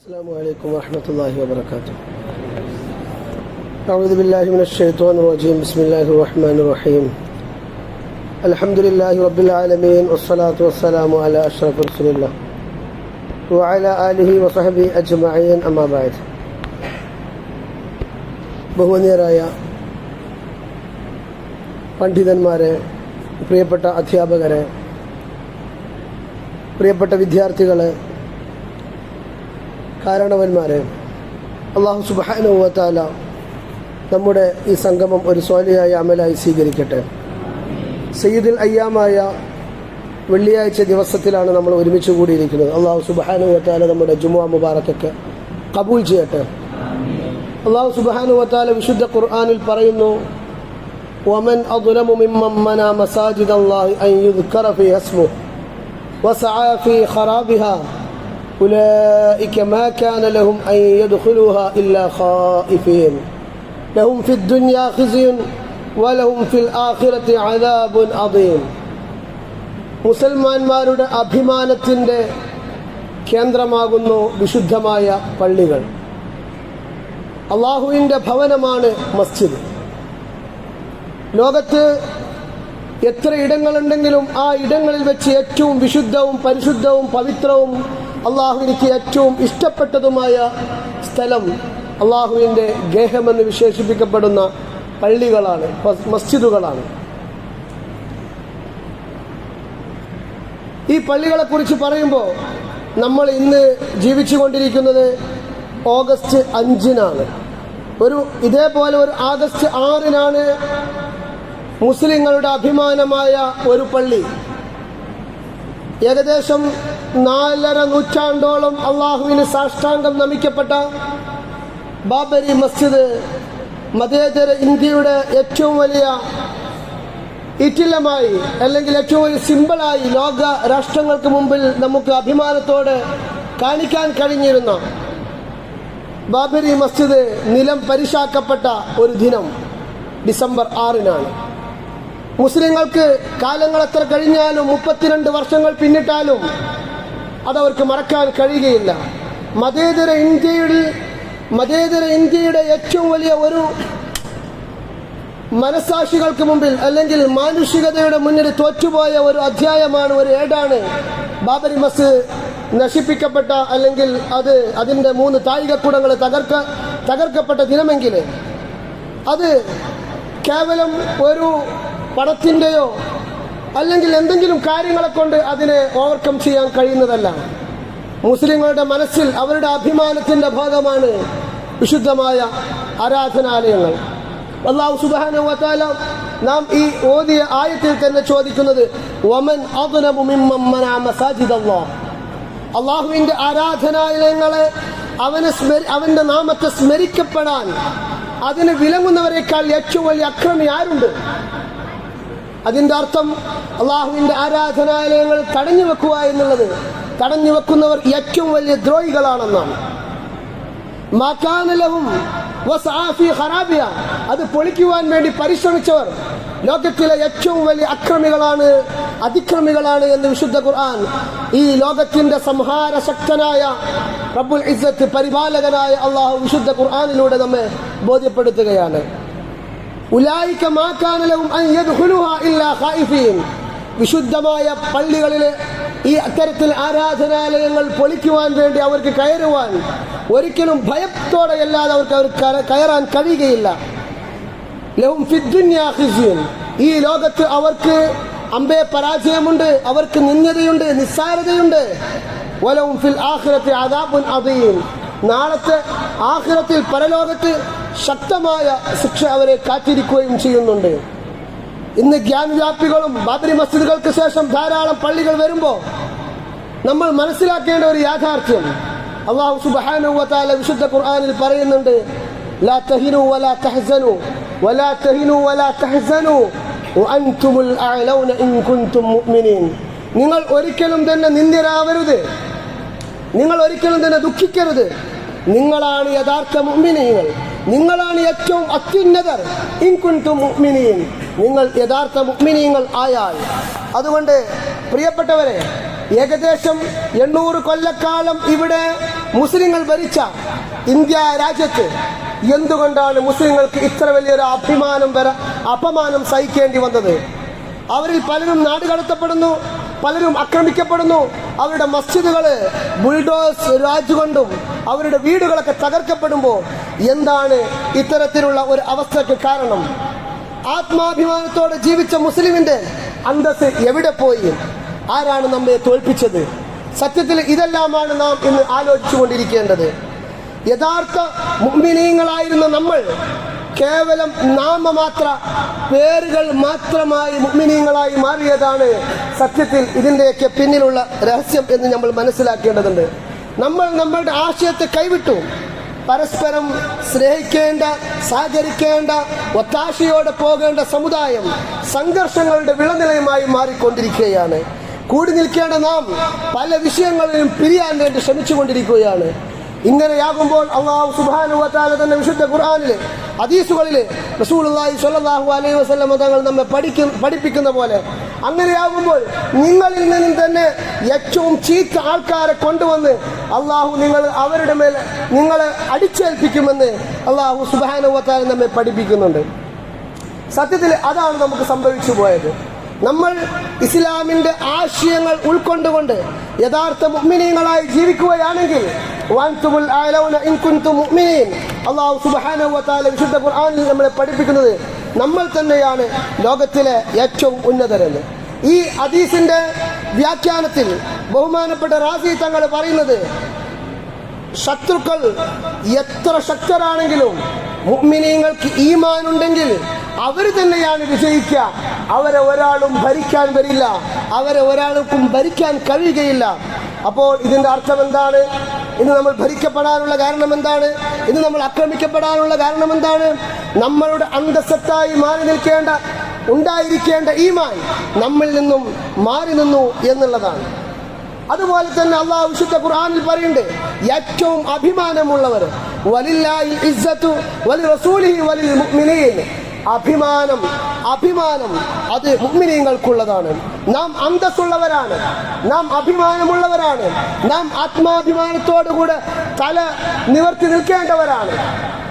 السلام عليكم ورحمة الله وبركاته. أعوذ بالله من الشيطان الرجيم. بسم الله الرحمن الرحيم. الحمد لله رب العالمين والصلاة والسلام على أشرف رسول الله وعلى آله وصحبه أجمعين. أما بعد. ബഹുമാന്യരായ പണ്ഡിതന്മാരെ, പ്രിയപ്പെട്ട അധ്യാപകരെ, പ്രിയപ്പെട്ട വിദ്യാർത്ഥികളെ, കാരണവന്മാരെ, അല്ലാഹു സുബ്ഹാനഹു വ തആല നമ്മുടെ ഈ സംഗമം ഒരു സ്വാലിഹായ അമലായി സ്വീകരിക്കട്ടെ. സയ്യിദുൽ അയ്യാമായ വെള്ളിയാഴ്ച ദിവസത്തിലാണ് നമ്മൾ ഒരുമിച്ച് കൂടിയിരിക്കുന്നത്. അല്ലാഹു സുബ്ഹാനഹു വ തആല നമ്മുടെ ജുമുഅ മുബാറക്കൊക്കെ ഖബൂൽ ചെയ്യട്ടെ. അല്ലാഹു സുബ്ഹാനഹു വ തആല വിശുദ്ധ ഖുർആനിൽ പറയുന്നു, വമൻ അദ്ലമു മിമ്മൻ മനാ മസാജിദല്ലാഹി അൻ യുദ്കറ ഫീഹാ ഇസ്മുഹു വസഅ ഫീ ഖറാബിഹാ أولئك ما كان لهم أن يدخلوها إلا خائفين لهم في الدنيا خزي ولهم في الآخرة عذاب عظيم. മുസൽമാന്മാരുടെ അഭിമാനത്തിൻ്റെ കേന്ദ്രമാകുന്നു വിശുദ്ധമായ പള്ളികൾ. അള്ളാഹുവിൻ്റെ ഭവനമാണ് മസ്ജിദ്. ലോകത്ത് എത്ര ഇടങ്ങളുണ്ടെങ്കിലും ആ ഇടങ്ങളിൽ വെച്ച് ഏറ്റവും വിശുദ്ധവും പരിശുദ്ധവും പവിത്രവും അള്ളാഹുവിനിക്ക് ഏറ്റവും ഇഷ്ടപ്പെട്ടതുമായ സ്ഥലം അള്ളാഹുവിൻ്റെ ഗേഹമെന്ന് വിശേഷിപ്പിക്കപ്പെടുന്ന പള്ളികളാണ്, മസ്ജിദുകളാണ്. ഈ പള്ളികളെക്കുറിച്ച് പറയുമ്പോൾ നമ്മൾ ഇന്ന് ജീവിച്ചു കൊണ്ടിരിക്കുന്നത് ഓഗസ്റ്റ് 5-നാണ്. ഇതേപോലെ ഒരു ആഗസ്റ്റ് 6-നാണ് മുസ്ലിങ്ങളുടെ അഭിമാനമായ ഒരു പള്ളി, ഏകദേശം 4.5 നൂറ്റാണ്ടോളം അള്ളാഹുവിന് സാഷ്ടാംഗം നമിക്കപ്പെട്ട ബാബരി മസ്ജിദ് മതേതര ഇന്ത്യയുടെ ഏറ്റവും വലിയ ഇറ്റില്ലമായി, അല്ലെങ്കിൽ ഏറ്റവും വലിയ സിമ്പിളായി ലോക രാഷ്ട്രങ്ങൾക്ക് മുമ്പിൽ നമുക്ക് അഭിമാനത്തോടെ കാണിക്കാൻ കഴിഞ്ഞിരുന്ന ബാബരി മസ്ജിദ് നിലം പരിശാക്കപ്പെട്ട ഒരു ദിനം ഡിസംബർ 6-നാണ്. മുസ്ലിങ്ങൾക്ക് കാലങ്ങൾ എത്ര കഴിഞ്ഞാലും 32 വർഷങ്ങൾ പിന്നിട്ടാലും അതവർക്ക് മറക്കാൻ കഴിയുകയില്ല. മതേതര ഇന്ത്യയുടെ ഏറ്റവും വലിയ ഒരു മനസാക്ഷികൾക്ക് മുമ്പിൽ, അല്ലെങ്കിൽ മാനുഷികതയുടെ മുന്നിൽ തോറ്റുപോയ ഒരു അധ്യായമാണ്, ഒരു ഏടാണ് ബാബരി മസ്ജിദ് നശിപ്പിക്കപ്പെട്ട, അല്ലെങ്കിൽ അതിൻ്റെ 3 താഴികക്കുടങ്ങൾ തകർക്കപ്പെട്ട ദിനമെങ്കിൽ അത് കേവലം ഒരു പണത്തിൻ്റെയോ അല്ലെങ്കിൽ എന്തെങ്കിലും കാര്യങ്ങളെ കൊണ്ട് അതിനെ ഓവർകം ചെയ്യാൻ കഴിയുന്നതല്ല. മുസ്ലിങ്ങളുടെ മനസ്സിൽ അവരുടെ അഭിമാനത്തിൻ്റെ ഭാഗമാണ് വിശുദ്ധമായ ആരാധനാലയങ്ങൾ. അല്ലാഹു സുബ്ഹാനഹു വ തആല നാം ഈ ഓതിയ ആയത്തിൽ തന്നെ ചോദിക്കുന്നത്, വമൻ അദ്ലമു മിമ്മൻ മനാ മസാജിദല്ലാഹ്, അള്ളാഹുവിൻ്റെ ആരാധനാലയങ്ങളെ അവൻ്റെ നാമത്തെ സ്മരിക്കപ്പെടാൻ അതിന് വിലങ്ങുന്നവരെക്കാൾ ഏറ്റവും വലിയ അക്രമി ആരുണ്ട്? അതിൻ്റെ അർത്ഥം അള്ളാഹുവിൻ്റെ ആരാധനാലയങ്ങൾ തടഞ്ഞു വെക്കുക എന്നുള്ളത്, തടഞ്ഞു വെക്കുന്നവർ ഏറ്റവും വലിയ ദ്രോഹികളാണെന്നാണ്. മാകാനലഹും വസഅ ഫീ ഖറാബിഹാ, അത് പൊളിക്കുവാൻ വേണ്ടി പരിശ്രമിച്ചവർ ലോകത്തിലെ ഏറ്റവും വലിയ അതിക്രമികളാണ് എന്ന് വിശുദ്ധ ഖുർആൻ ഈ ലോകത്തിന്റെ സംഹാര ശക്തനായ റബ്ബുൽ ഇസ്സത്ത്, പരിപാലകനായ അള്ളാഹു വിശുദ്ധ ഖുർആനിലൂടെ നമ്മെ ബോധ്യപ്പെടുത്തുകയാണ്. ഉലൈക മാ കാന ലഹും അൻ യദ്ഖുലുഹാ ഇല്ലാ ഖായിഫീൻ, വിശുദ്ധമായ പള്ളികളിലെ ഈ അത്തരത്തിൽ ആരാധനാലയങ്ങൾ പൊളിക്കുവാൻ വേണ്ടി അവർക്ക് കയറുവാൻ ഒരിക്കലും ഭയത്തോടെയല്ലാതെ അവർക്ക് കയറാൻ കഴിയുകയില്ല. ലഹും ഫിദ്ദുന്യാ ഖിസ്യുൻ, ഈ ലോകത്ത് അവർക്ക് അമ്പേ പരാജയമുണ്ട്, അവർക്ക് നിന്ദതയുണ്ട്, നിസ്സാരതയുണ്ട്. വലഹും ഫിൽ ആഖിറതി അദാബുൻ അദീം, നാളത്തെ ആഖിറത്തിൽ പരലോകത്ത് ശക്തമായ ശിക്ഷ അവരെ കാത്തിരിക്കുകയും ചെയ്യുന്നുണ്ട്. ഇന്ന് ജ്ഞാനവ്യാപികളും ബാബരി മസ്ജിദുകൾക്ക് ശേഷം ധാരാളം പള്ളികൾ വരുമ്പോൾ നമ്മൾ മനസ്സിലാക്കേണ്ട ഒരു യാഥാർത്ഥ്യം, അല്ലാഹു സുബ്ഹാനഹു വ തആല വിശുദ്ധ ഖുർആനിൽ പറയുന്നുണ്ട്, ലാ തഹിനു വലാ തഹ്സനു വലാ തഹിനു വലാ തഹ്സനു വഅൻതുമുൽ അഅലൗന ഇൻ കുൻതും മുഅ്മിനീൻ, നിങ്ങൾ ഒരിക്കലും തന്നെ നിന്ദ്യരാവരുത്, നിങ്ങൾ ഒരിക്കലും തന്നെ ദുഃഖിക്കരുത്, നിങ്ങളാണ് യഥാർത്ഥ മുഅ്മിനീങ്ങൾ, നിങ്ങളാണ് ഏറ്റവും അത്യുന്നതർ. ഇൻ കുൻതും മുഅ്മിനീൻ, നിങ്ങൾ യഥാർത്ഥ മുഅ്മിനീങ്ങൾ ആയാൽ. അതുകൊണ്ട് പ്രിയപ്പെട്ടവരെ, ഏകദേശം 800 കൊല്ലക്കാലം ഇവിടെ മുസ്ലിങ്ങൾ ഭരിച്ച ഇന്ത്യ രാജ്യത്ത് എന്തുകൊണ്ടാണ് മുസ്ലിങ്ങൾക്ക് ഇത്ര വലിയൊരു അപമാനം സഹിക്കേണ്ടി വന്നത്? അവരിൽ പലരും നാടുകടത്തപ്പെടുന്നു, പലരും ആക്രമിക്കപ്പെടുന്നു. അവരുടെ മസ്ജിദുകൾ ബുൾഡോസ് രാജുകൊണ്ടും അവരുടെ വീടുകളൊക്കെ തകർക്കപ്പെടുമ്പോൾ എന്താണ് ഇത്തരത്തിലുള്ള ഒരു അവസ്ഥയ്ക്ക് കാരണം? ആത്മാഭിമാനത്തോടെ ജീവിച്ച മുസ്ലിമിന്റെ അന്തസ് എവിടെ പോയി? ആരാണ് നമ്മെ തോൽപ്പിച്ചത്? സത്യത്തിൽ ഇതെല്ലാമാണ് നാം ഇന്ന് ആലോചിച്ചു കൊണ്ടിരിക്കേണ്ടത്. യഥാർത്ഥ മുഅ്മിനീങ്ങളായിരുന്ന നമ്മൾ കേവലം നാമമാത്ര പേരുകൾ മാത്രമായി മുഅ്മിനീങ്ങളായി മാറിയതാണ് സത്യത്തിൽ ഇതിൻ്റെയൊക്കെ പിന്നിലുള്ള രഹസ്യം എന്ന് നമ്മൾ മനസ്സിലാക്കേണ്ടതുണ്ട്. നമ്മൾ നമ്മളുടെ ആശയത്തെ കൈവിട്ടു. പരസ്പരം സ്നേഹിക്കേണ്ട, സഹകരിക്കേണ്ട, ഒത്താശയോടെ പോകേണ്ട സമുദായം സംഘർഷങ്ങളുടെ വിളനിലയുമായി മാറിക്കൊണ്ടിരിക്കുകയാണ്. കൂടി നിൽക്കേണ്ട നാം പല വിഷയങ്ങളിലും പിരിയാൻ വേണ്ടി ശ്രമിച്ചുകൊണ്ടിരിക്കുകയാണ്. ഇങ്ങനെയാകുമ്പോൾ അല്ലാഹു സുബ്ഹാനഹു വ തആല തന്നെ വിശുദ്ധ ഖുർആനിലെ ഹദീസുകളിലെ റസൂലുള്ളാഹി സ്വല്ലല്ലാഹു അലൈഹി വസല്ലം തങ്ങൾ നമ്മെ പഠിപ്പിക്കുന്ന പോലെ അങ്ങനെയാകുമ്പോൾ നിങ്ങളിൽ നിന്നും തന്നെ ഏറ്റവും ചീത്ത ആൾക്കാരെ കൊണ്ടുവന്ന് അല്ലാഹു അവരുടെ മേൽ നിങ്ങളെ അടിച്ചേൽപ്പിക്കുമെന്ന് അല്ലാഹു സുബ്ഹാനഹു വ തആല നമ്മെ പഠിപ്പിക്കുന്നുണ്ട്. സത്യത്തിൽ അതാണ് നമുക്ക് സംഭവിച്ചു പോയത്. നമ്മൾ ഇസ്ലാമിന്റെ ആശയങ്ങൾ ഉൾക്കൊണ്ടുകൊണ്ട് യഥാർത്ഥ മുഅ്മിനീങ്ങളായി ജീവിക്കുകയാണെങ്കിൽ അല്ലാഹു സുബ്ഹാനഹു വ തആല വിശുദ്ധ ഖുർആനിൽ നമ്മളെ പഠിപ്പിക്കുന്നത് നമ്മൾ തന്നെയാണ് ലോകത്തിലെ ഏറ്റവും ഉന്നതരെന്ന്. ഈ ഹദീസിന്റെ വ്യാഖ്യാനത്തിൽ ബഹുമാനപ്പെട്ട റാസി തങ്ങൾ പറയുന്നത്, ശത്രുക്കൾ എത്ര ശക്തരാണെങ്കിലും മുഅ്മിനീങ്ങൾക്ക് ഈമാൻ ഉണ്ടെങ്കിൽ അവർ തന്നെയാണ് വിജയിക്കുക. അവരെ ഒരാളും ഭരിക്കാൻ വരില്ല, അവരെ ഒരാൾക്കും ഭരിക്കാൻ കഴിയുകയില്ല. അപ്പോൾ ഇതിന്റെ അർത്ഥം എന്താണ്? ഇന്ന് നമ്മൾ ഭരിക്കപ്പെടാനുള്ള കാരണം എന്താണ്? ഇന്ന് നമ്മൾ ആക്രമിക്കപ്പെടാനുള്ള കാരണം എന്താണ്? നമ്മളുടെ അന്തസ്സത്തായി ഉണ്ടായിരിക്കേണ്ട ഈമാൻ നമ്മിൽ നിന്നും മാറി നിന്നു എന്നുള്ളതാണ്. അതുപോലെ തന്നെ അല്ലാഹു വിശുദ്ധ ഖുർആനിൽ പറയുന്നുണ്ട്, ഏറ്റവും അഭിമാനമുള്ളവർ വലില്ലാഹിൽ ഇസ്സത്തു വലിറസൂലിഹി വലിൽ മുഅ്മിനീൻ. അഭിമാനം അത് മുഅ്മിനീങ്ങൾക്കുള്ളതാണ്. നാം അന്തസ്സുള്ളവരാണ്, നാം അഭിമാനമുള്ളവരാണ്, നാം ആത്മാഭിമാനത്തോടുകൂടെ തല നിവർത്തി നിൽക്കേണ്ടവരാണ്.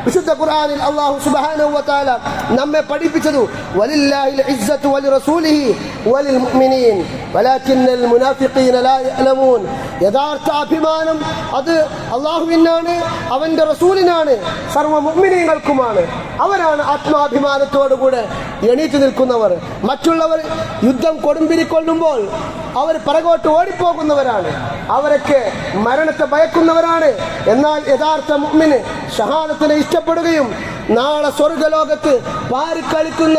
വിശുദ്ധ ഖുർആനിൽ അല്ലാഹു സുബ്ഹാനഹു വ തആല നമ്മെ പഠിപ്പിച്ചതു വലില്ലാഹിൽ ഇസ്സത്തു വലിറസൂലിഹി വലിൽ മുഅ്മിനീൻ വലാകിന്നൽ മുനാഫിഖീന ലാ യഅലമൂൻ. യഥാർത്ഥ അഭിമാനം അത് അല്ലാഹുവിനാണ്, അവന്റെ റസൂലിനാണ്, സർവ്വ മുഅ്മിനീങ്ങൾക്കുമാണ്. അവരാണ് ആത്മാഭിമാനത്തോടുകൂടെ എണീറ്റ് നിൽക്കുന്നവർ. മറ്റുള്ളവർ യുദ്ധം കൊടുമ്പിരിക്കൊള്ളുമ്പോൾ അവർ പിറകോട്ട് ഓടിപ്പോകുന്നവരാണ്, അവരൊക്കെ മരണത്തെ ഭയക്കുന്നവരാണ്. എന്നാൽ യഥാർത്ഥ മുഅ്മിന് ഷഹാദത്തിനെ ഇഷ്ടപ്പെടുകയും നാളെ സ്വർഗലോകത്ത് പാറിക്കളിക്കുന്ന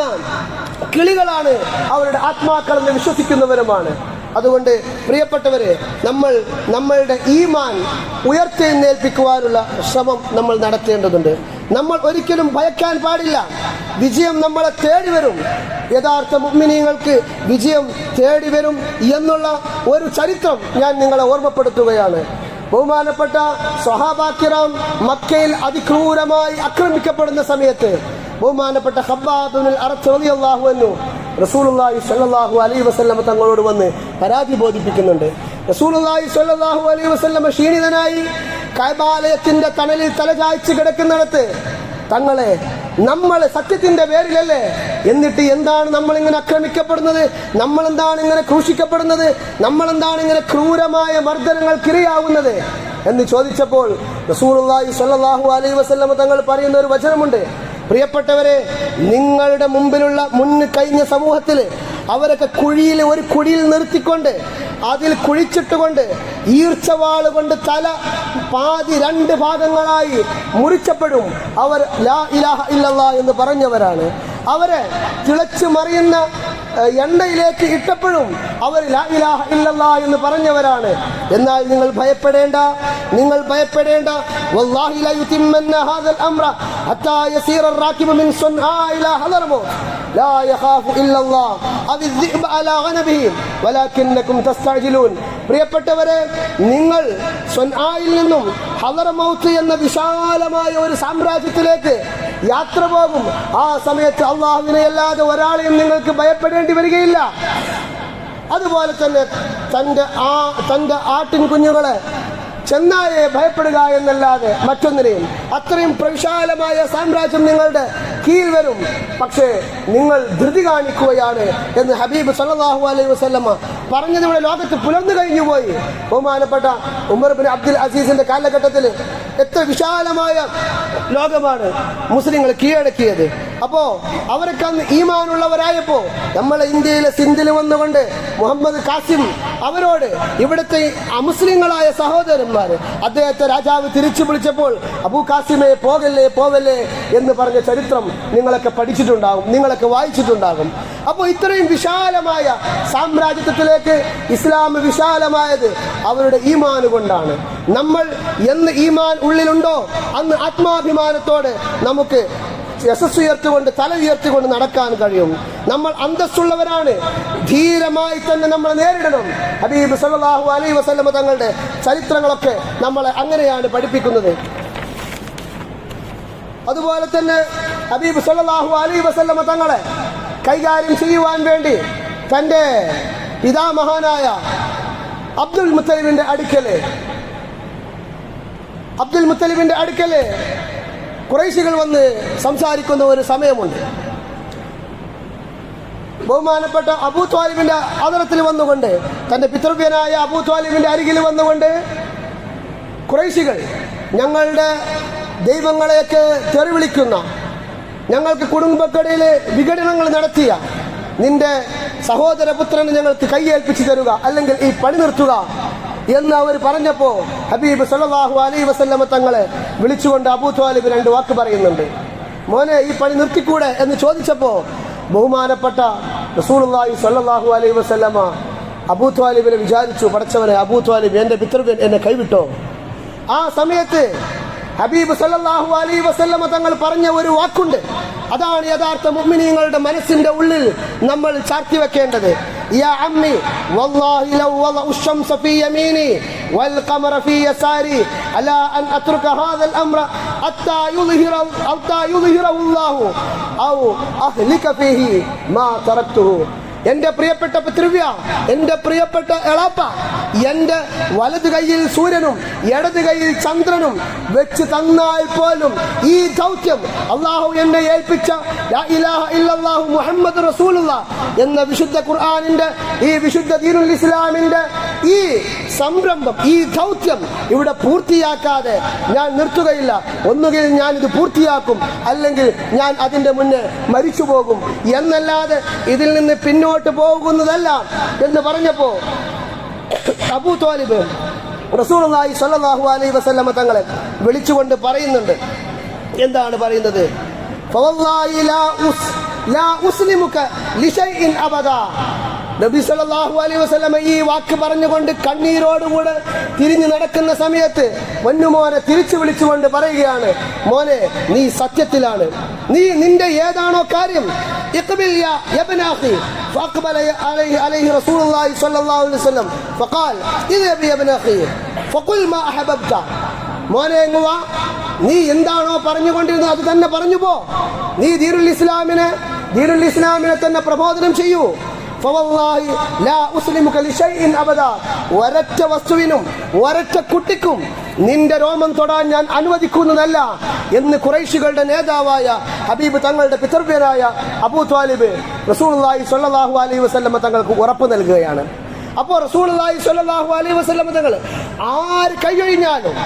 കിളികളാണ് അവരുടെ ആത്മാക്കളെന്ന് വിശ്വസിക്കുന്നവരുമാണ്. അതുകൊണ്ട് പ്രിയപ്പെട്ടവരെ, നമ്മളുടെ ഈമാൻ ഉയർത്തെഴുന്നേൽപ്പിക്കുവാനുള്ള ശ്രമം നമ്മൾ നടത്തേണ്ടതുണ്ട്. നമ്മൾ ഒരിക്കലും ഭയക്കാൻ പാടില്ല. വിജയം നമ്മളെ തേടി വരും. യഥാർത്ഥ മുഅ്മിനീങ്ങൾക്ക് വിജയം തേടി വരും എന്നുള്ള ഒരു ചരിത്രം ഞാൻ നിങ്ങളെ ഓർമ്മപ്പെടുത്തുകയാണ്. ബഹുമാനപ്പെട്ട സ്വഹാബാക്കിറാം മക്കയിൽ അതിക്രൂരമായി ആക്രമിക്കപ്പെടുന്ന സമയത്ത് ബഹുമാനപ്പെട്ട ഖബ്ബാബ് ഇബ്നുൽ അറത്ത് റളിയല്ലാഹു അൻഹു റസൂലുള്ളാഹി സ്വല്ലല്ലാഹു അലൈഹി വസല്ലം തങ്ങളോട് വന്ന് പരാതി ബോധിപ്പിക്കുന്നുണ്ട്. റസൂലുള്ളാഹി സ്വല്ലല്ലാഹു അലൈഹി വസല്ലം ക്ഷീണിതനായി കഅബാലയത്തിന്റെ തണലിൽ തലചായ്ച്ച് കിടക്കുന്നിടത്ത്, തങ്ങളെ നമ്മൾ സത്യത്തിന്റെ പേരിലല്ലേ, എന്നിട്ട് എന്താണ് നമ്മൾ ഇങ്ങനെ ആക്രമിക്കപ്പെടുന്നത്, നമ്മൾ എന്താണ് ഇങ്ങനെ ക്രൂശിക്കപ്പെടുന്നത്, നമ്മൾ എന്താണ് ഇങ്ങനെ ക്രൂരമായ മർദ്ദനങ്ങൾക്കിരയാവുന്നത് എന്ന് ചോദിച്ചപ്പോൾ റസൂലുള്ളാഹി സ്വല്ലല്ലാഹു അലൈഹി വസല്ലം തങ്ങൾ പറയുന്ന ഒരു വചനമുണ്ട്. പ്രിയപ്പെട്ടവരെ, നിങ്ങളുടെ മുന്നിൽ കഴിഞ്ഞ സമൂഹത്തിൽ അവരൊക്കെ ഒരു കുഴിയിൽ നിർത്തിക്കൊണ്ട് അതിൽ കുഴിച്ചിട്ടുകൊണ്ട് ഈർച്ചവാള് കൊണ്ട് തല പാതി 2 ഭാഗങ്ങളായി മുറിച്ചപ്പെടും. അവർ ലാ ഇലാഹ ഇല്ലല്ലാഹ് എന്ന് പറഞ്ഞവരാണ്. അവരെ തിളച്ചു മറിയുന്ന എണ്ണയിലേക്ക് ഇട്ടപ്പോഴും അവർ ലാ ഇലാഹ ഇല്ലല്ലാഹ് എന്ന് പറഞ്ഞവരാണ്. എന്നാൽ നിങ്ങൾ ഭയപ്പെടേണ്ട. വല്ലാഹി ലാ യുതിമ്മന്ന ഹാദൽ അംറ ഹത്താ യസീറ അർ-റാകിബു മിൻ സുൻആ ഇലാ ഹദർമൗത് ലാ യഖാഫു ഇല്ലല്ലാഹ് അദ് الذئب على غنمهم ولكنكم تستعجلون. പ്രിയപ്പെട്ടവരെ, നിങ്ങൾ സുൻആയിൽ നിന്നും ഹദർമൗത്ത് എന്ന വിശാലമായ ഒരു സാമ്രാജ്യത്തിലേക്ക് യാത്ര പോകും. ആ സമയത്ത് അള്ളാഹുവിനെ അല്ലാതെ ഒരാളെയും നിങ്ങൾക്ക് ഭയപ്പെടേണ്ടി വരികയില്ല. അതുപോലെ തന്നെ തൻ്റെ ആട്ടിൻ കുഞ്ഞുങ്ങളെ ചെന്നായെ ഭയപ്പെടുക എന്നല്ലാതെ മറ്റൊന്നിനെയും. അത്രയും പ്രവിശാലമായ സാമ്രാജ്യം നിങ്ങളുടെ കീഴിൽ വരും, പക്ഷേ നിങ്ങൾ ധൃതി കാണിക്കുകയാണ് എന്ന് ഹബീബ് സല്ലല്ലാഹു അലൈഹി വസല്ലമ പറഞ്ഞത് ഇവിടെ ലോകത്ത് പുലർന്നു കഴിഞ്ഞുപോയി. ബഹുമാനപ്പെട്ട ഉമർ ബിൻ അബ്ദുൽ അസീസിന്റെ കാലഘട്ടത്തിൽ എത്ര വിശാലമായ ലോകമാണ് മുസ്ലിങ്ങൾ കീഴടക്കിയത്. അപ്പോ അവരൊക്കെ അന്ന് ഈമാനുള്ളവരായപ്പോ നമ്മളെ ഇന്ത്യയിലെ സിന്ധിൽ വന്നുകൊണ്ട് മുഹമ്മദ് കാസിം അവരോട് ഇവിടുത്തെ അമുസ്ലിങ്ങളായ സഹോദരന്മാര് അദ്ദേഹത്തെ രാജാവ് തിരിച്ചു വിളിച്ചപ്പോൾ അബൂ കാസിമെ പോകല്ലേ പോവല്ലേ എന്ന് പറഞ്ഞ ചരിത്രം നിങ്ങളൊക്കെ പഠിച്ചിട്ടുണ്ടാകും, നിങ്ങളൊക്കെ വായിച്ചിട്ടുണ്ടാകും. അപ്പോൾ ഇത്രയും വിശാലമായ സാമ്രാജ്യത്വത്തിലേക്ക് ഇസ്ലാം വിശാലമായത് അവരുടെ ഈമാൻ കൊണ്ടാണ്. നമ്മൾ എന്ന് ഈമാൻ ഉള്ളിലുണ്ടോ അന്ന് ആത്മാഭിമാനത്തോടെ നമുക്ക് യശസ്സുയർത്തിക്കൊണ്ട് തല ഉയർത്തിക്കൊണ്ട് നടക്കാൻ കഴിയും. നമ്മൾ അന്തസ്സുള്ളവരാണ്, ധീരമായി തന്നെ നമ്മൾ നേരിടണം. ഹബീബ് സല്ലല്ലാഹു അലൈഹി വസല്ലമ തങ്ങളുടെ ചരിത്രങ്ങളൊക്കെ നമ്മളെ അങ്ങനെയാണ് പഠിപ്പിക്കുന്നത്. അതുപോലെ തന്നെ ഹബീബ് സല്ലല്ലാഹു അലൈഹി വസല്ലമ തങ്ങളെ കൈകാര്യം ചെയ്യുവാൻ വേണ്ടി തൻ്റെ പിതാമഹനായ അബ്ദുൽ മുത്തലിബിന്റെ അടുക്കല് ഖുറൈശികൾ വന്ന് സംസാരിക്കുന്ന ഒരു സമയമുണ്ട്. ബഹുമാനപ്പെട്ട അബൂ ത്വാലിബിന്റെ ആദരത്തിൽ വന്നുകൊണ്ട്, തന്റെ പിതൃവ്യനായ അബൂ ത്വാലിബിന്റെ അരികിൽ വന്നുകൊണ്ട് ഖുറൈശികൾ ഞങ്ങളുടെ ദൈവങ്ങളെയൊക്കെ തെറിവിളിക്കുന്ന, ഞങ്ങൾക്ക് കുടുംബക്കടയിൽ വിഘടനങ്ങൾ നടത്തിയ നിന്റെ സഹോദരപുത്രനെ ഞങ്ങൾക്ക് കൈയേൽപ്പിച്ചു തരുക, അല്ലെങ്കിൽ ഈ പണി നിർത്തുക എന്ന് അവർ പറഞ്ഞപ്പോ ഹബീബ് സല്ലല്ലാഹു അലൈഹി വസല്ലമ തങ്ങളെ വിളിച്ചുകൊണ്ട് അബൂ ത്വാലിബ് രണ്ട് വാക്ക് പറയുന്നുണ്ട്. മോനെ, ഈ പണി നിർത്തിക്കൂടെ എന്ന് ചോദിച്ചപ്പോ ബഹുമാനപ്പെട്ട റസൂലുള്ളാഹി സ്വല്ലല്ലാഹു അലൈഹി വസല്ലമ അബൂ ത്വാലിബിനെ വിചാരിച്ചു, പടച്ചവനെ, അബൂ ത്വാലിബ് എന്റെ പിതൃവ്യൻ എന്നെ കൈവിട്ടോ? ആ സമയത്ത് ഹബീബ് സല്ലല്ലാഹു അലൈഹി വസല്ലമ തങ്ങൾ പറഞ്ഞ ഒരു വാക്കുണ്ട്. അതാണ് യഥാർത്ഥ മുഅ്മിനീങ്ങളുടെ മനസ്സിന്റെ ഉള്ളിൽ നമ്മൾ ചാർത്തി വെക്കേണ്ടത്. യാ അമ്മി വല്ലാഹി ലൗ വളഅ الشمس في يميني والقمر في يساري അലാ അൻ അത്രുക ഹാദൽ അംറ ഹത്താ യുദ്ഹിറഹു അല്ലാഹു ഔ അഹ്ലിക ഫീഹി മാ തറക്തുഹു. എന്റെ പ്രിയപ്പെട്ട പിതൃവ്യ, എന്റെ പ്രിയപ്പെട്ട എളാപ്പ, എന്റെ വലത് കൈയിൽ സൂര്യനും ഇടത് കൈയിൽ ചന്ദ്രനും വെച്ച് തന്നാൽ പോലും ഈ ദൗത്യം അള്ളാഹു എന്നെ ഏൽപ്പിച്ച ലാ ഇലാഹ ഇല്ലല്ലാഹു മുഹമ്മദ് റസൂലുള്ളാഹ് എന്ന വിശുദ്ധ ഖുർആനിന്റെ, ഈ വിശുദ്ധ ദീനുൽ ഇസ്ലാമിന്റെ ഈ സംരംഭം, ഈ ദൗത്യം ഇവിടെ പൂർത്തിയാക്കാതെ ഞാൻ നിർത്തുകയില്ല. ഒന്നുകിൽ ഞാൻ ഇത് പൂർത്തിയാക്കും, അല്ലെങ്കിൽ ഞാൻ അതിന്റെ മുന്നേ മരിച്ചു പോകും എന്നല്ലാതെ ഇതിൽ നിന്ന് പിന്നോട്ട് പോകുന്നതല്ല എന്ന് പറഞ്ഞപ്പോ അബൂ ത്വാലിബ് റസൂലുള്ളാഹി സ്വല്ലല്ലാഹു അലൈഹി വസല്ലമ തങ്ങളെ വിളിച്ചുകൊണ്ട് പറയുന്നുണ്ട്. എന്താണ് പറയുന്നത്? ഫവല്ലാഹി ലാ ഉസ്ലിമുക ലിശൈഇൻ അബദാ. നബി സല്ലല്ലാഹു അലൈഹി വസല്ലമ ഈ വാക്ക് പറഞ്ഞുകൊണ്ട് കണ്ണീരോടുകൂടെ തിരിഞ്ഞു നടക്കുന്ന സമയത്ത് പൊന്നുമോനെ തിരിച്ചു വിളിച്ചുകൊണ്ട് പറയുകയാണ്, മോനെ, നീ സത്യത്തിലാണ്, നീ നിന്റെ ഏതാണോ കാര്യം, ഇഖ്ബിൽ യാ ഇബ്ന അഖി. ഫഅഖ്ബല അലൈഹി റസൂലുള്ളാഹി സ്വല്ലല്ലാഹു അലൈഹി വസല്ലം ഫഖാൽ ഇദ്ഹബ് യാ ഇബ്ന അഖി ഫഖുൽ മാ അഹബബ്ത. മോനെ, എങ്ങുവാ, നീ എന്താണോ പറഞ്ഞുകൊണ്ടിരുന്നത് അത് തന്നെ പറഞ്ഞു പോ. നീ ദീനുൽ ഇസ്ലാമിനെ തന്നെ പ്രബോധനം ചെയ്യൂ. ഫവല്ലാഹി ലാ ഉസ്ലിമുക ലിശൈഇൻ അബദാ. ഒരൊറ്റ വസ്തുവിനും ഒരൊറ്റ കുട്ടിക്കും നിന്റെ രോമം തൊടാൻ ഞാൻ അനുവദിക്കുന്നതല്ല എന്ന് ഖുറൈശികളുടെ നേതാവായ ഹബീബ് തങ്ങളുടെ പിതൃവ്യനായ അബൂ ത്വാലിബ് റസൂലുള്ളാഹി സ്വല്ലല്ലാഹു അലൈഹി വസല്ലമ തങ്ങൾക്ക് ഉറപ്പ് നൽകുകയാണ്. അപ്പോൾ റസൂലുള്ളാഹി സ്വല്ലല്ലാഹു അലൈഹി വസല്ലമ തങ്ങൾ ആര് കൈയൊഴിഞ്ഞാലും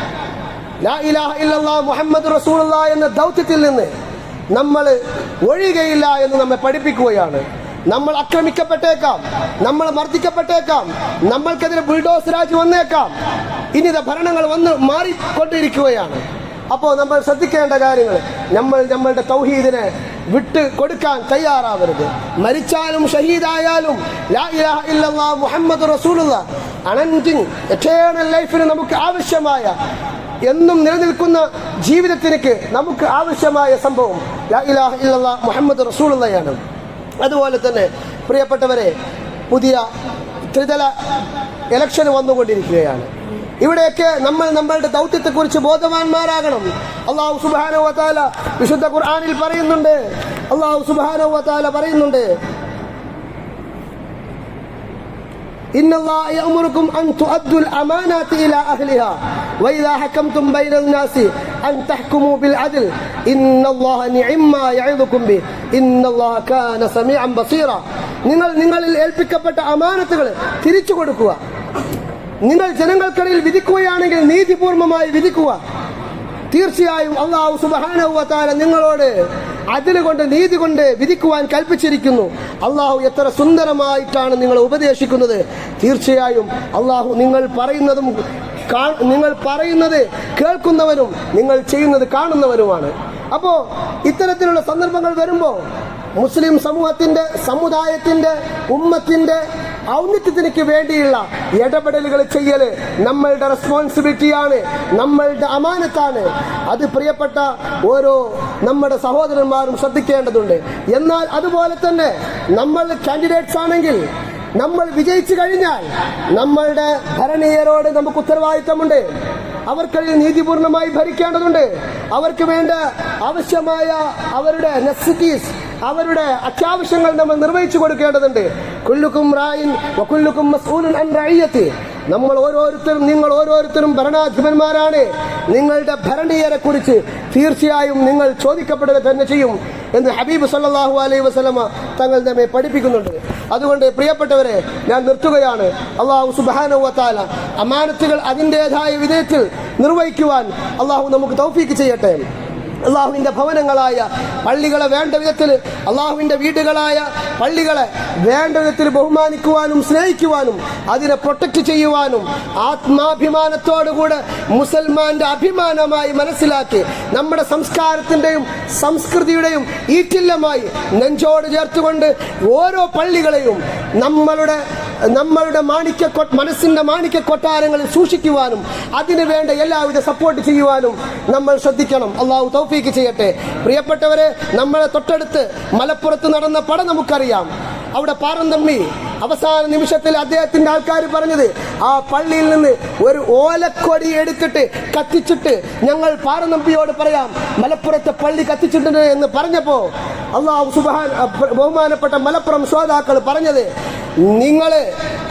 ലാ ഇലാഹ ഇല്ലല്ലാഹു മുഹമ്മദ് റസൂലുള്ളാഹി എന്ന ദൗത്യത്തിൽ നിന്ന് നമ്മൾ ഒഴിയുകയില്ല എന്ന് നമ്മെ പഠിപ്പിക്കുകയാണ്. നമ്മൾ ആക്രമിക്കപ്പെട്ടേക്കാം, നമ്മൾ മർദ്ദിക്കപ്പെട്ടേക്കാം, നമ്മൾക്കെതിരെ ബുൾഡോസ് രാജ് വന്നേക്കാം, ഇനി ഭരണങ്ങൾ വന്ന് മാറിക്കൊണ്ടിരിക്കുകയാണ്. അപ്പോൾ നമ്മൾ ശ്രദ്ധിക്കേണ്ട കാര്യങ്ങൾ, നമ്മളുടെ തൗഹീദിനെ വിട്ട് കൊടുക്കാൻ തയ്യാറാവരുത്. മരിച്ചാലും ഷഹീദായാലും ലാ ഇലാഹ ഇല്ലല്ലാഹു മുഹമ്മദ് റസൂലുള്ളാഹ് അനന്റിങ് എറ്റേണൽ ലൈഫിന് നമുക്ക് ആവശ്യമായ, എന്നും നിലനിൽക്കുന്ന ജീവിതത്തിലേക്ക് നമുക്ക് ആവശ്യമായ സംഭവം ലാ ഇലാഹ ഇല്ലല്ലാഹു മുഹമ്മദ് റസൂലുള്ളാഹിയാണ്. അതുപോലെ തന്നെ പ്രിയപ്പെട്ടവരെ, പുതിയ ത്രിതല ഇലക്ഷൻ വന്നുകൊണ്ടിരിക്കുകയാണ്. ഇവിടെയൊക്കെ നമ്മൾ നമ്മളുടെ ദൗത്യത്തെക്കുറിച്ച് ബോധവാന്മാരാകണം. അല്ലാഹു സുബ്ഹാനഹു വ തആല വിശുദ്ധ ഖുർആനിൽ പറയുന്നുണ്ട്, ഇന്നല്ലാഹ യഅ്മുറുകും അൻ തുഅദ്ദുൽ അമാനാതി ഇലാ അഹ്ലിഹാ വഇദാ ഹകംതും ബൈനൽ നാസി അൻ തഹ്കുമു ബിൽ അദ്ൽ ഇന്നല്ലാഹ നിഅമ്മാ യഅദുകും ബി ഇന്നല്ലാഹ കാന സമീഅൻ ബസീറ. നിങ്ങളിൽ ഏൽപ്പിക്കപ്പെട്ട അമാനത്തുകൾ തിരിച്ചു കൊടുക്കുക. നിങ്ങൾ ജനങ്ങൾക്കിടയിൽ വിധിക്കുകയാണെങ്കിൽ നീതിപൂർവമായി വിധിക്കുക. തീർച്ചയായും അല്ലാഹു സുബ്ഹാനഹു വ തആല നിങ്ങളോട് അദ്ൽ കൊണ്ട്, നീതി കൊണ്ട് വിധിക്കുവാൻ കൽപ്പിച്ചിരിക്കുന്നു. അല്ലാഹു എത്ര സുന്ദരമായിട്ടാണ് നിങ്ങളെ ഉപദേശിക്കുന്നത്. തീർച്ചയായും അല്ലാഹു നിങ്ങൾ പറയുന്നത് കേൾക്കുന്നവരും നിങ്ങൾ ചെയ്യുന്നത് കാണുന്നവരുമാണ്. അപ്പോ ഇത്തരത്തിലുള്ള സന്ദർഭങ്ങൾ വരുമ്പോൾ മുസ്ലിം സമൂഹത്തിന്റെ, സമുദായത്തിന്റെ, ഉമ്മത്തിന്റെ ഔന്നത്യത്തിനു വേണ്ടിയുള്ള ഇടപെടലുകൾ ചെയ്യല് നമ്മളുടെ റെസ്പോൺസിബിലിറ്റിയാണ്, നമ്മളുടെ അമാനത്താണ്. അത് പ്രിയപ്പെട്ട ഓരോ നമ്മുടെ സഹോദരന്മാരും ശ്രദ്ധിക്കേണ്ടതുണ്ട്. എന്നാൽ അതുപോലെ തന്നെ നമ്മൾ കാൻഡിഡേറ്റ്സ് ആണെങ്കിൽ, നമ്മൾ വിജയിച്ചു കഴിഞ്ഞാൽ നമ്മളുടെ ഭരണീയരോട് നമുക്ക് ഉത്തരവാദിത്തമുണ്ട്. അവർക്കിടയിൽ നീതിപൂർണമായി ഭരിക്കേണ്ടതുണ്ട്. അവർക്ക് വേണ്ട ആവശ്യമായ അവരുടെ നെസസിറ്റീസ്, അവരുടെ അത്യാവശ്യങ്ങൾ നമ്മൾ നിർവഹിച്ചു കൊടുക്കേണ്ടതുണ്ട്. കുല്ലുക്കും റായിൻ വകുല്ലുക്കും മസ്ഊലുൻ അൻ റഇയത്തി. നിങ്ങൾ ഓരോരുത്തരും ഭരണാധിപന്മാരാണ്. നിങ്ങളുടെ ഭരണീയരെ കുറിച്ച് തീർച്ചയായും നിങ്ങൾ ചോദിക്കപ്പെടുക തന്നെ ചെയ്യും എന്ന് ഹബീബ് സല്ലല്ലാഹു അലൈഹി വസല്ലമ തങ്ങൾ നമ്മെ പഠിപ്പിക്കുന്നുണ്ട്. അതുകൊണ്ട് പ്രിയപ്പെട്ടവരെ, ഞാൻ നിർത്തുകയാണ്. അല്ലാഹു സുബ്ഹാനഹു വ തആല അമാനത്തുകൾ അതിൻ്റെതായ വിധത്തിൽ നിർവഹിക്കുവാൻ അല്ലാഹു നമുക്ക് തൗഫീക്ക് ചെയ്യട്ടെ. അള്ളാഹുവിന്റെ ഭവനങ്ങളായ പള്ളികളെ വേണ്ട വിധത്തിൽ, അള്ളാഹുവിന്റെ വീടുകളായ പള്ളികളെ വേണ്ട വിധത്തിൽ ബഹുമാനിക്കുവാനും സ്നേഹിക്കുവാനും അതിനെ പ്രൊട്ടക്ട് ചെയ്യുവാനും ആത്മാഭിമാനത്തോടുകൂടെ മുസൽമാന്റെ അഭിമാനമായി മനസ്സിലാക്കി നമ്മുടെ സംസ്കാരത്തിന്റെയും സംസ്കൃതിയുടെയും ഈറ്റില്ലമായി നെഞ്ചോട് ചേർത്തുകൊണ്ട് ഓരോ പള്ളികളെയും നമ്മളുടെ മനസ്സിന്റെ മാണിക്യ കൊട്ടാരങ്ങളിൽ സൂക്ഷിക്കുവാനും അതിനു വേണ്ട എല്ലാവിധ സപ്പോർട്ട് ചെയ്യുവാനും നമ്മൾ ശ്രദ്ധിക്കണം. അള്ളാഹു തൗഫീക്ക് ചെയ്യട്ടെ. പ്രിയപ്പെട്ടവരെ, നമ്മളെ തൊട്ടടുത്ത് മലപ്പുറത്ത് നടന്ന പട നമുക്കറിയാം. അവിടെ പാറന്തമ്മി അവസാന നിമിഷത്തിൽ അദ്ദേഹത്തിന്റെ ആൾക്കാർ പറഞ്ഞത്, ആ പള്ളിയിൽ നിന്ന് ഒരു ഓലക്കൊടി എടുത്തിട്ട് കത്തിച്ചിട്ട് ഞങ്ങൾ പാറന്തമ്പിയോട് പറയാം മലപ്പുറത്തെ പള്ളി കത്തിച്ചിട്ടുണ്ട് എന്ന് പറഞ്ഞപ്പോ അല്ലാഹു ബഹുമാനപ്പെട്ട മലപ്പുറം ശ്രോതാക്കൾ പറഞ്ഞത്, നിങ്ങള്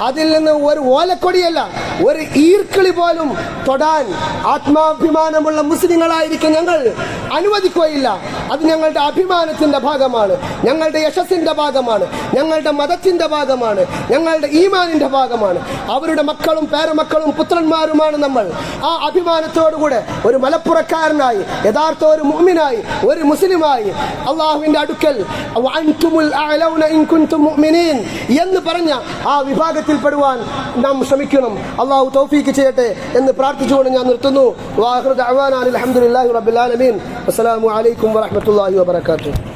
അതിൽ നിന്ന് ഒരു ഓലക്കൊടിയല്ല, ഒരു ഈർക്കിളി പോലും തൊടാൻ ആത്മാഭിമാനമുള്ള മുസ്ലിങ്ങളായിരിക്കും ഞങ്ങൾ അനുവദിക്കുകയില്ല. അത് ഞങ്ങളുടെ അഭിമാനത്തിന്റെ ഭാഗമാണ്, ഞങ്ങളുടെ യശസ്സിന്റെ ഭാഗമാണ്, ഞങ്ങളുടെ മതത്തിന്റെ ഭാഗമാണ്, ഞങ്ങളുടെ ഈമാനിന്റെ ഭാഗമാണ്. അവരുടെ മക്കളും പേരമക്കളും പുത്രന്മാരുമാണ് നമ്മൾ. ആ അഭിമാനത്തോടുകൂടെ ഒരു മലപ്പുറക്കാരനായി, യഥാർത്ഥ ഒരു മുഅ്മിനായി, ഒരു മുസ്ലിമായി അള്ളാഹുവിന്റെ അടുക്കൽ വഅൻതുമുൽ അഅലൗന ഇൻ കുൻതും മുഅ്മിനീൻ എന്ന് പറഞ്ഞ ആ വിഭാഗത്തിൽ പെടുവാൻ നാം ശ്രമിക്കണം. അള്ളാഹു തൗഫീക്ക് ചെയ്യട്ടെ എന്ന് പ്രാർത്ഥിച്ചുകൊണ്ട് ഞാൻ നിർത്തുന്നു. വആഖിറു ദഅവാനാ അൽഹംദുലില്ലാഹി റബ്ബിൽ ആലമീൻ. അസ്സലാമു അലൈക്കും വറഹ്മത്തുള്ളാഹി വബറകാതുഹു.